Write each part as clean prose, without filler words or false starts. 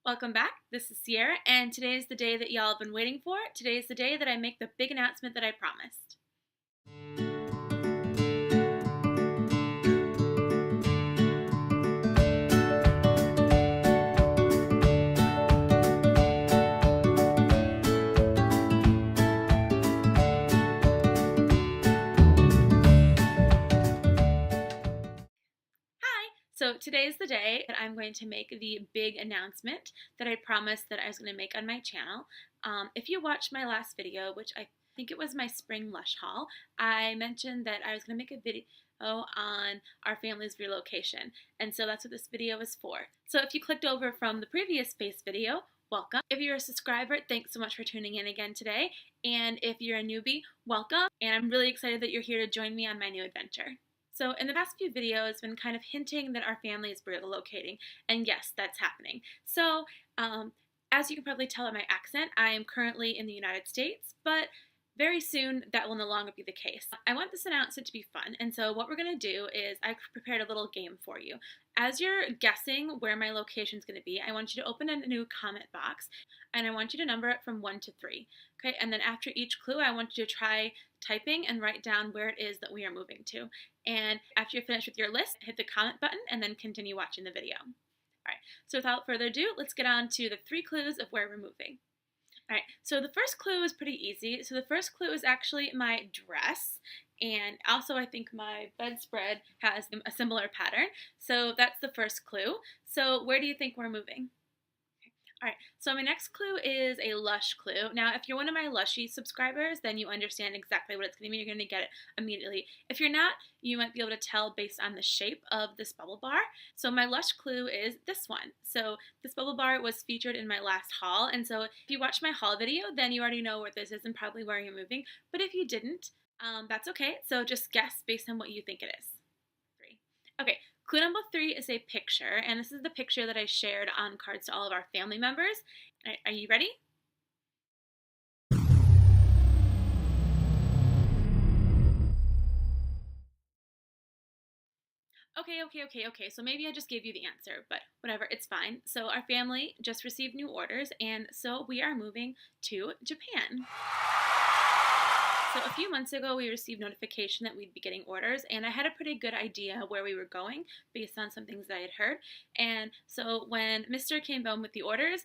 Welcome back. This is Sierra, and today is the day that y'all have been waiting for. Today is the day that I make the big announcement that I promised. Hi! So today is the day that I'm going to make the big announcement that I promised that I was going to make on my channel. If you watched my last video, which I think it was my spring Lush haul, I mentioned that I was going to make a video on our family's relocation, and so that's what this video is for. So if you clicked over from the previous space video, welcome. If you're a subscriber, thanks so much for tuning in again today, and if you're a newbie, welcome, and I'm really excited that you're here to join me on my new adventure. So in the past few videos, I've been kind of hinting that our family is relocating, and yes, that's happening. So as you can probably tell by my accent, I am currently in the United States, but very soon that will no longer be the case. I want this announcement to be fun, and so what we're going to do is I prepared a little game for you. As you're guessing where my location is going to be, I want you to open a new comment box, and I want you to number it from 1 to 3. Okay, and then after each clue, I want you to try typing and write down where it is that we are moving to. And after you're finished with your list, hit the comment button and then continue watching the video. All right, so without further ado, let's get on to the 3 clues of where we're moving. All right, so the first clue is pretty easy. So the first clue is actually my dress, and also I think my bedspread has a similar pattern. So that's the first clue. So where do you think we're moving? All right, so my next clue is a Lush clue. Now, if you're one of my Lushy subscribers, then you understand exactly what it's going to be. You're going to get it immediately. If you're not, you might be able to tell based on the shape of this bubble bar. So my Lush clue is this one. So this bubble bar was featured in my last haul, and so if you watched my haul video, then you already know where this is and probably where you're moving. But if you didn't, that's okay. So just guess based on what you think it is. 3. Okay, clue number 3 is a picture, and this is the picture that I shared on cards to all of our family members. Are you ready? Okay. So maybe I just gave you the answer, but whatever, it's fine. So our family just received new orders, and so we are moving to Japan. So a few months ago, we received notification that we'd be getting orders, and I had a pretty good idea where we were going based on some things that I had heard. And so when Mr. came home with the orders,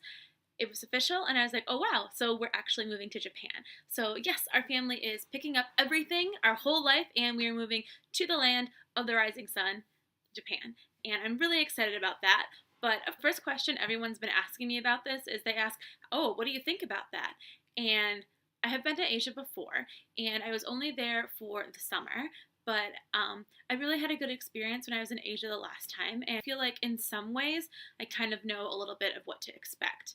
it was official, and I was like, oh wow, so we're actually moving to Japan. So yes, our family is picking up everything, our whole life, and we are moving to the land of the rising sun, Japan. And I'm really excited about that. But a first question everyone's been asking me about this is they ask, oh, what do you think about that? And I have been to Asia before, and I was only there for the summer, but I really had a good experience when I was in Asia the last time, and I feel like in some ways I kind of know a little bit of what to expect,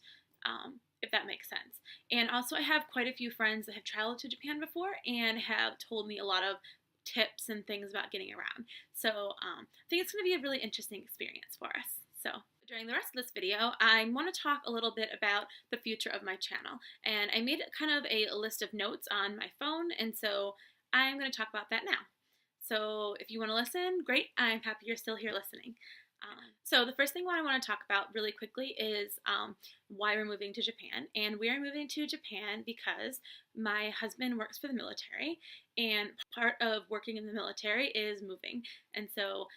if that makes sense. And also I have quite a few friends that have traveled to Japan before and have told me a lot of tips and things about getting around. So I think it's going to be a really interesting experience for us. So during the rest of this video, I want to talk a little bit about the future of my channel. And I made kind of a list of notes on my phone, and so I'm going to talk about that now. So if you want to listen, great. I'm happy you're still here listening. So the first thing I want to talk about really quickly is why we're moving to Japan. And we are moving to Japan because my husband works for the military, and part of working in the military is moving. And so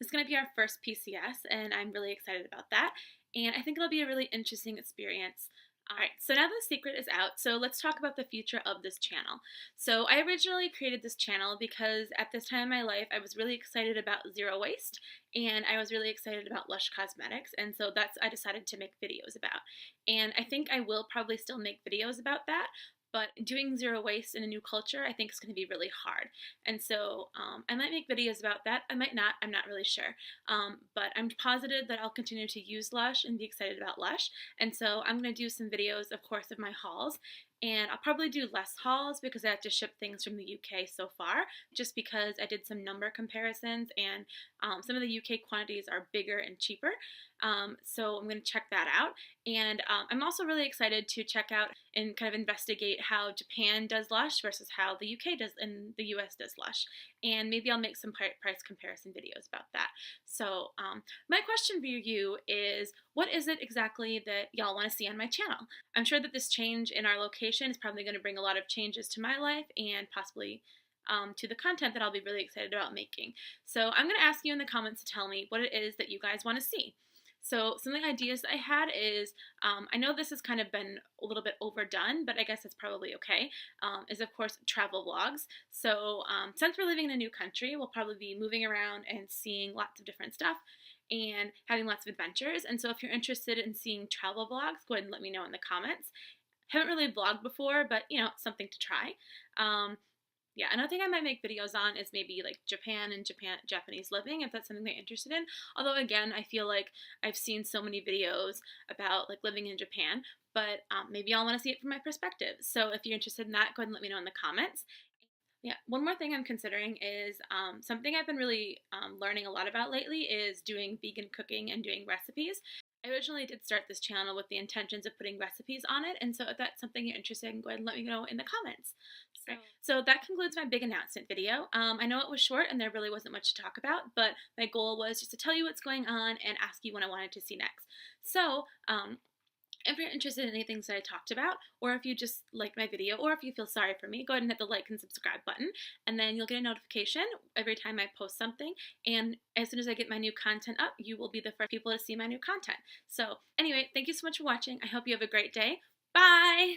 it's going to be our first PCS, and I'm really excited about that. And I think it'll be a really interesting experience. All right, so now the secret is out, so let's talk about the future of this channel. So I originally created this channel because at this time in my life, I was really excited about zero waste, and I was really excited about Lush Cosmetics, and so I decided to make videos about. And I think I will probably still make videos about that, but doing zero waste in a new culture, I think is going to be really hard. And so I might make videos about that. I might not. I'm not really sure. But I'm positive that I'll continue to use Lush and be excited about Lush. And so I'm going to do some videos, of course, of my hauls. And I'll probably do less hauls because I have to ship things from the UK so far, just because I did some number comparisons, and some of the UK quantities are bigger and cheaper. So I'm going to check that out. And I'm also really excited to check out and kind of investigate how Japan does Lush versus how the UK does and the US does Lush. And maybe I'll make some price comparison videos about that. So my question for you is, what is it exactly that y'all want to see on my channel? I'm sure that this change in our location is probably going to bring a lot of changes to my life and possibly to the content that I'll be really excited about making. So I'm going to ask you in the comments to tell me what it is that you guys want to see. So some of the ideas that I had is, I know this has kind of been a little bit overdone, but I guess it's probably okay, is of course travel vlogs. So since we're living in a new country, we'll probably be moving around and seeing lots of different stuff and having lots of adventures. And so if you're interested in seeing travel vlogs, go ahead and let me know in the comments. Haven't really vlogged before, but you know, something to try. Yeah, another thing I might make videos on is maybe like Japan and Japanese living, if that's something they're interested in. Although again, I feel like I've seen so many videos about like living in Japan, but maybe y'all want to see it from my perspective. So if you're interested in that, go ahead and let me know in the comments. Yeah, one more thing I'm considering is something I've been really learning a lot about lately is doing vegan cooking and doing recipes. I originally did start this channel with the intentions of putting recipes on it, and so if that's something you're interested in, go ahead and let me know in the comments. So that concludes my big announcement video. I know it was short and there really wasn't much to talk about, but my goal was just to tell you what's going on and ask you what I wanted to see next. So, if you're interested in any things that I talked about, or if you just liked my video, or if you feel sorry for me, go ahead and hit the like and subscribe button, and then you'll get a notification every time I post something, and as soon as I get my new content up, you will be the first people to see my new content. So anyway, thank you so much for watching. I hope you have a great day. Bye!